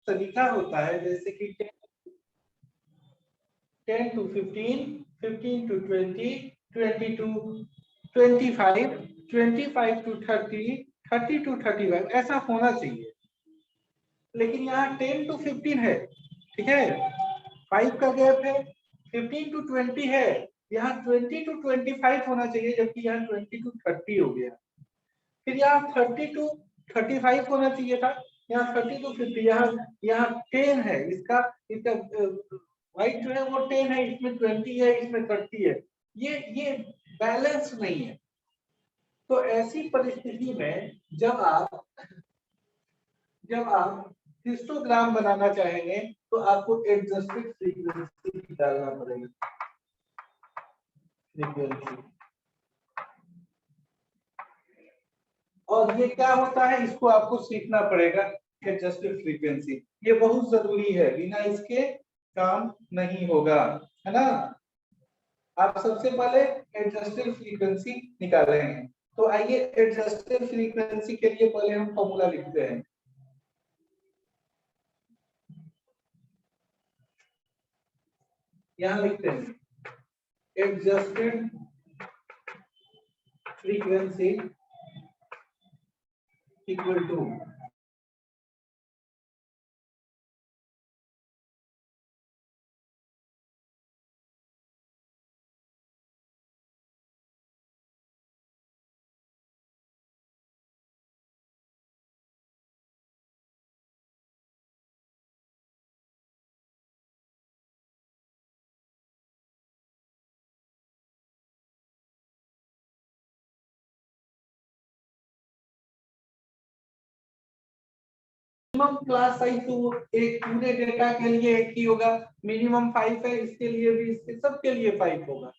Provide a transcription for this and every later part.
तरीका होता है, जैसे कि 10 to 15, 15 to 20, 20 to 25, 25 to 30, 30 to 35 ऐसा होना चाहिए। लेकिन यहाँ 10 to 15 है, ठीक है, 5 का गैप है, 15 to 20 है, यहाँ 20 to 25 होना चाहिए, जबकि यहाँ 20 to 30 हो गया। फिर यहाँ 30 to 35 होना चाहिए था, यहाँ 30 to 50, यहाँ 10 है, इसका वाइट जो है वो 10 है, इसमें 20 है, इसमें 30 है, ये बैलेंस नहीं है। तो ऐसी परिस्थिति में जब आप हिस्टोग्राम बनाना चाहेंगे तो आपको एडजस्टेड फ्रीक्वेंसी डालना पड़ेगा। फ्रीक्वेंसी, और ये क्या होता है इसको आपको सीखना पड़ेगा। एडजस्टेड फ्रीक्वेंसी ये बहुत जरूरी है, बिना इसके काम नहीं होगा, है ना। आप सबसे पहले एडजस्टेड फ्रीक्वेंसी निकालेंगे। तो आइए एडजस्टेड फ्रीक्वेंसी के लिए पहले हम फॉर्मूला लिखते हैं। यहां लिखते हैं adjusted frequency equal to minimum class size तो एक पूरे डेटा के लिए एक ही होगा, मिनिमम 5 है, इसके लिए भी, इसके सबके लिए 5 होगा।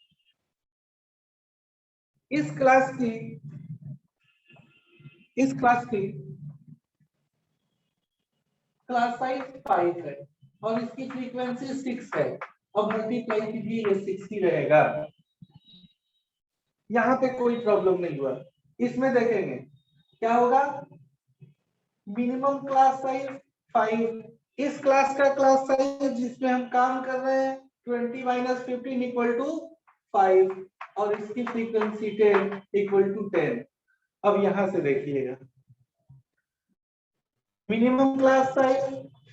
इस क्लास की क्लास साइज 5 है और इसकी फ्रीक्वेंसी 6 है, अब मल्टीप्लाई कीजिए, ये 6 ही रहेगा। यहाँ पे कोई प्रॉब्लम नहीं हुआ। इसमें देखेंगे क्या होगा, मिनिमम क्लास साइज 5, इस क्लास का क्लास साइज जिसमें हम काम कर रहे हैं 20 - 15 इक्वल टू 5 और इसकी फ्रीक्वेंसी 10 इक्वल टू 10। अब यहां से देखिएगा, मिनिमम क्लास साइज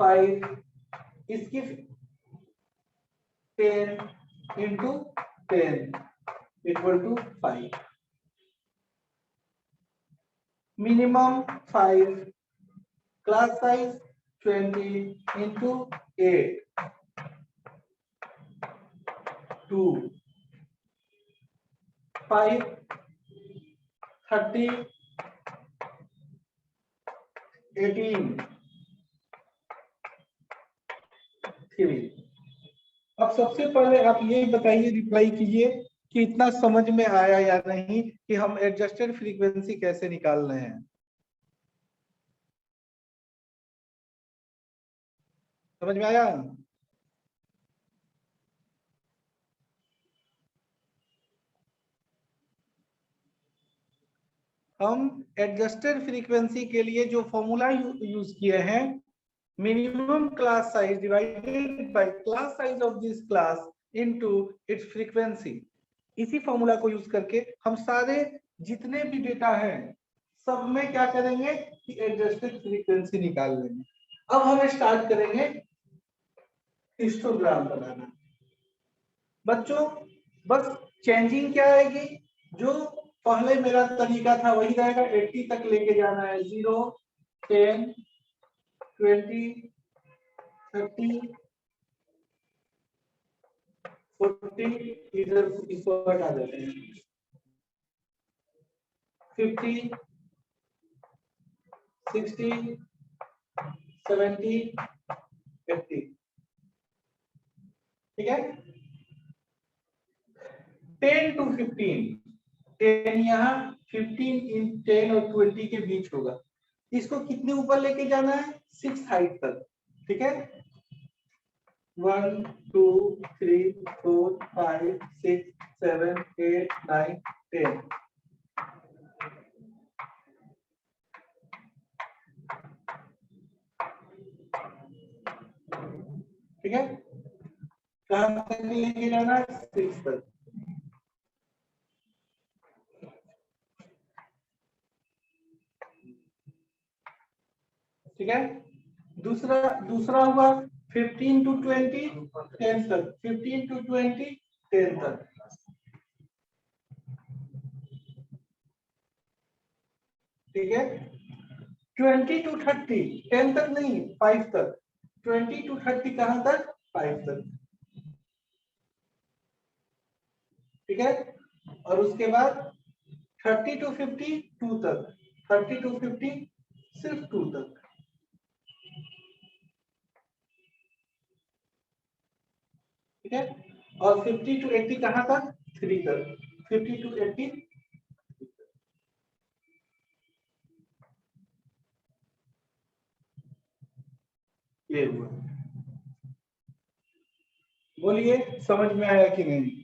5, इसकी 10 into 10 equal to 5, minimum 5, class size 20 into 8, 2, 5, 30, 18, 3। अब सबसे पहले आप ये बताइए, रिप्लाई कीजिए कि इतना समझ में आया या नहीं कि हम एडजस्टेड फ्रीक्वेंसी कैसे निकाल रहे हैं। समझ में आया? हम एडजस्टेड फ्रीक्वेंसी के लिए जो फॉर्मूला यूज किए हैं, minimum class size divided by class size of this class into its frequency, इसी फॉर्मूला को यूज करके हम सारे जितने भी डेटा हैं सब में क्या करेंगे कि एडजस्टेड फ्रीक्वेंसी निकाल लेंगे। अब हम स्टार्ट करेंगे हिस्टोग्राम बनाना। बच्चों बस चेंजिंग क्या आएगी, जो पहले मेरा तरीका था वही रहेगा, 80 तक लेके जाना है, 0, 10, 20, 30, 40, इधर इसको हटा देते हैं, 50, 60, 70, 80, ठीक है। 10 to 15, 10 यहाँ, 15 इन 10 और 20 के बीच होगा। इसको कितने ऊपर लेके जाना है, 6 हाइट तक, ठीक है। 1, 2, 3, 4, 5, 6, 7, 8, 9, 10। ठीक है, कहां तक लेके जाना है, 6 तक। ठीक है, दूसरा दूसरा हुआ 15 to 20 10 तक, 15 to 20 10 तक। ठीक है, 20 to 30 10 तक नहीं, 5 तक। 20 to 30 कहां तक, 5 तक। ठीक है, और उसके बाद 30 to 50 2 तक, 30 to 50 सिर्फ 2 तक। ठीक है, और 50 to 80 कहां तक, 3 तक, 50 to 80। ये हुआ, बोलिए समझ में आया कि नहीं।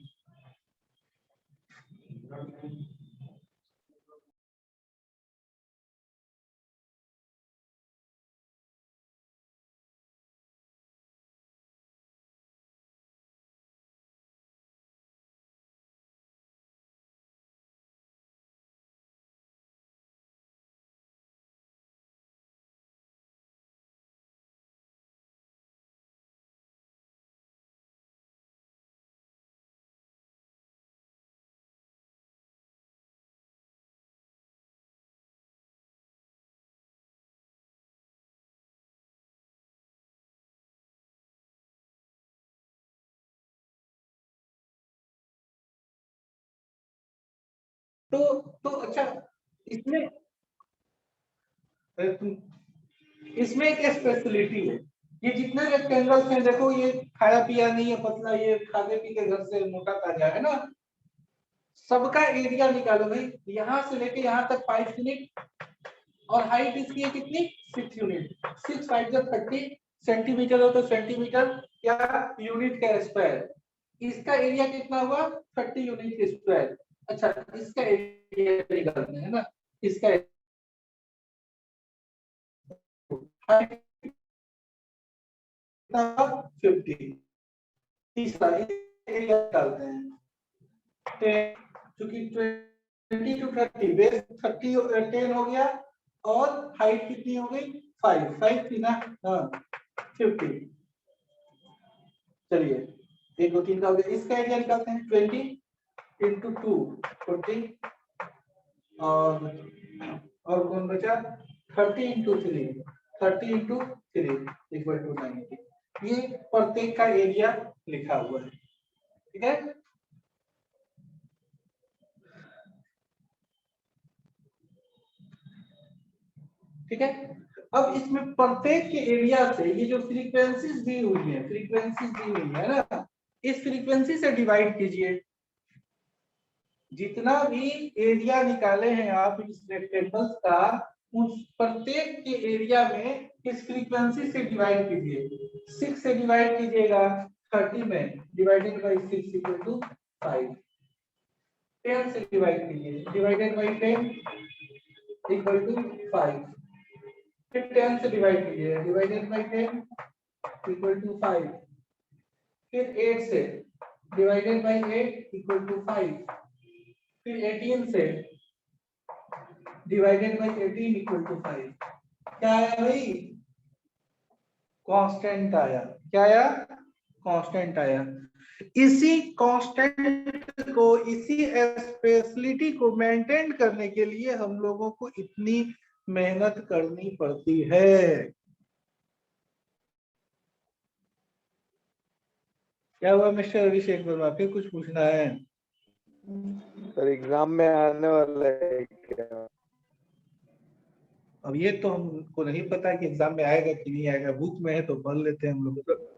तो अच्छा, इसमें इसमें एक स्पेशलिटी है, ये जितने रेक्टेंगल्स हैं देखो, ये खाया पिया नहीं है पतला, ये खाने पी के घर से मोटा ताजा है ना। सबका एरिया निकालो भाई, यहाँ से लेके यहाँ तक 5 यूनिट, और हाइट इसकी है कितनी, 6 यूनिट। 6 5 जब 30 सेंटीमीटर हो तो सेंटीमीटर या यूनिट का स्क्वायर। इसका एरिया कितना हुआ, 30 यूनिट के स्क्वायर। अच्छा, इसका एरिया निकालते हैं ना, इसका हाइट 50, तीसरा एरिया निकालते हैं, क्योंकि 20 to 30 बेस 30 10 हो गया, और हाइट कितनी हो गई, 5 थी ना, हाँ 50। चलिए 1 2 3 का हो गया, इसका एरिया निकालते हैं, 20 into 2 40, और कौन बचा, 30 into 3 30 into 3 इक्वल टू 90। ये प्रत्येक का एरिया लिखा हुआ है। ठीक है, ठीक है। अब इसमें प्रत्येक के एरिया से ये जो फ्रीक्वेंसीज दी हुई है, फ्रीक्वेंसीज दी हुई है ना, इस फ्रीक्वेंसी से डिवाइड कीजिए। जितना भी एरिया निकाले हैं आप इस रेक्टेंगल्स का, उस प्रत्येक के एरिया में इस फ्रीक्वेंसी से डिवाइड कीजिए। 6 से डिवाइड कीजिएगा 30 में, डिवाइडेड बाई 6 इक्वल टू 5। 10 से डिवाइड कीजिए, डिवाइडेड बाई 10 इक्वल टू 5। फिर 10 से डिवाइड कीजिए, डिवाइडेड बाई 10 इक्वल टू 5। फिर 8 से डिवाइडेड बाई 8 इक्वल टू 5। फिर 18 से डिवाइडेड बाई 18 इक्वल टू 5। क्या आया भाई, कांस्टेंट आया। क्या आया, कांस्टेंट आया। इसी कांस्टेंट को, इसी स्पेशलिटी को मेंटेन करने के लिए हम लोगों को इतनी मेहनत करनी पड़ती है। क्या हुआ मिस्टर अभिषेक वर्मा, फिर कुछ पूछना है? सर एग्जाम में आने वाला है क्या? अब ये तो हमको नहीं पता कि एग्जाम में आएगा कि नहीं आएगा, बुक में है तो पढ़ लेते हैं हम लोग।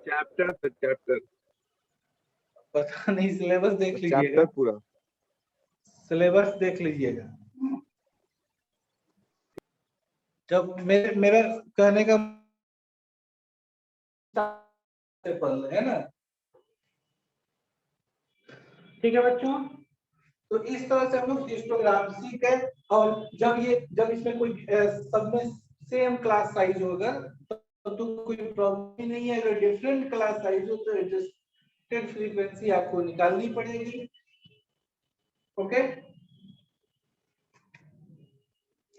चैप्टर पता नहीं, सिलेबस देख लीजिएगा, चैप्टर पूरा सिलेबस देख लीजिएगा। जब मेरा कहने का पढ़ ले, है ना। ठीक है बच्चों, तो इस तरह से हम लोग हिस्टोग्राम सीख गए। और जब इसमें कोई सब में सेम क्लास साइज होगा तो कोई प्रॉब्लम ही नहीं है। अगर डिफरेंट क्लास साइज हो तो एडजस्टेड फ्रीक्वेंसी आपको निकालनी पड़ेगी। ओके,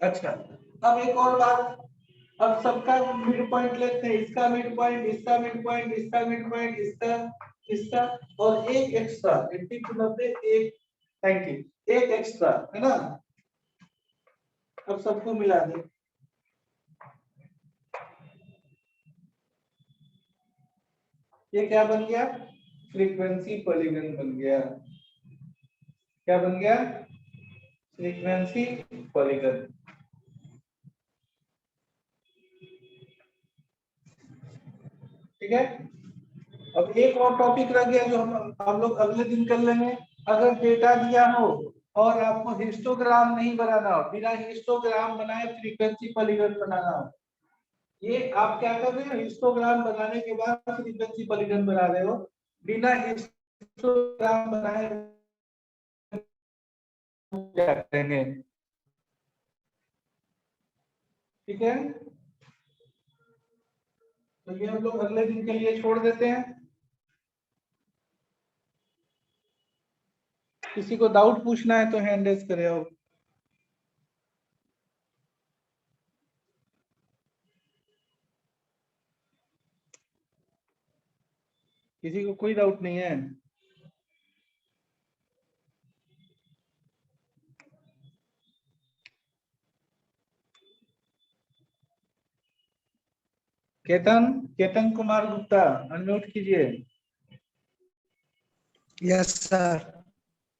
अच्छा, अब एक और बात, अब सबका मिड पॉइंट लेते हैं, इसका मिड पॉइंट, इसका मिड पॉइंट, इसका मिड पॉइंट, इसका और एक एक्स्ट्रा 80 to 90, एक 90, एक एक्स्ट्रा है ना। अब सबको मिला दे, ये क्या बन गया? फ्रीक्वेंसी पॉलीगन बन गया। क्या बन गया? Frequency polygon. ठीक है, अब एक और टॉपिक रह गया जो हम लोग अगले दिन कर लेंगे। अगर डेटा दिया हो और आपको हिस्टोग्राम नहीं बनाना हो, बिना हिस्टोग्राम बनाए फ्रीक्वेंसी पॉलीगन बनाना हो, ये आप क्या कर रहे हो? हिस्टोग्राम बनाने के बाद फ्रीक्वेंसी पॉलीगन बना रहे हो, बिना हिस्टोग्राम बनाए क्या करेंगे? ठीक है, तो ये हम लोग अगले दिन के लिए छोड़ देते हैं। किसी को डाउट पूछना है तो हैंड रेज करे। और किसी को कोई डाउट नहीं है? केतन, केतन कुमार गुप्ता, अनम्यूट कीजिए। Yes sir.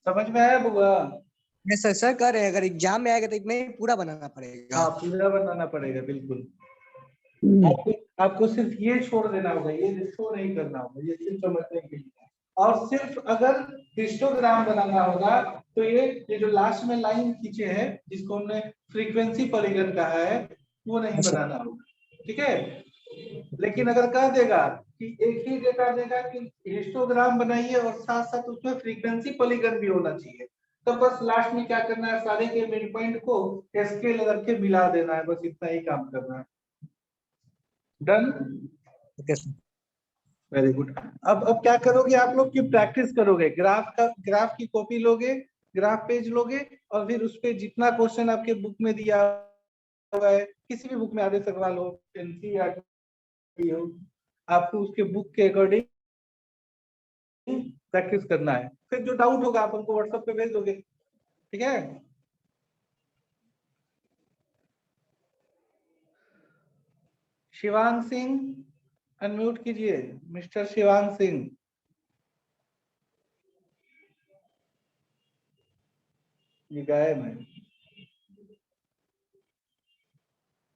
समझ में आया बुआ? यस सर, सर कह रहे हैं अगर एग्जाम में आएगा तो इसमें पूरा बनाना पड़ेगा। हाँ, पूरा बनाना पड़ेगा बिल्कुल। आपको सिर्फ ये छोड़ देना होगा, ये शो नहीं करना होगा, ये सिर्फ समझने के लिए। और सिर्फ अगर हिस्टोग्राम बनाना होगा तो ये जो लास्ट में लाइन खींचे हैं जिसको हमने फ्रीक्वेंसी पॉलीगन कहा है, वो नहीं बनाना होगा। ठीक है, लेकिन अगर कह देगा कि एक ही डेटा देगा कि हिस्टोग्राम बनाइए और साथ साथ उसमें फ्रीक्वेंसी पॉलीगन भी होना चाहिए, तो बस लास्ट में क्या करना है, सारे के मिड पॉइंट को स्केल रख के मिला देना है, बस इतना ही काम करना है। Done? Okay sir. Very good. अब क्या करोगे आप लोग की प्रैक्टिस करोगे, ग्राफ की कॉपी लोगे, ग्राफ पेज लोगे और फिर उस पे जितना क्वेश्चन आपके बुक में दिया हुआ है, किसी भी बुक में आदेश अग्रवाल हो, एनसीईआरटी हो, आपको उसके बुक के अकॉर्डिंग प्रैक्टिस करना है। फिर जो डाउट होगा आप हमको व्हाट्सएप पे भेज दोगे। ठीक है, शिवांग सिंह अनम्यूट कीजिए, मिस्टर शिवांग सिंह। ये गायब है।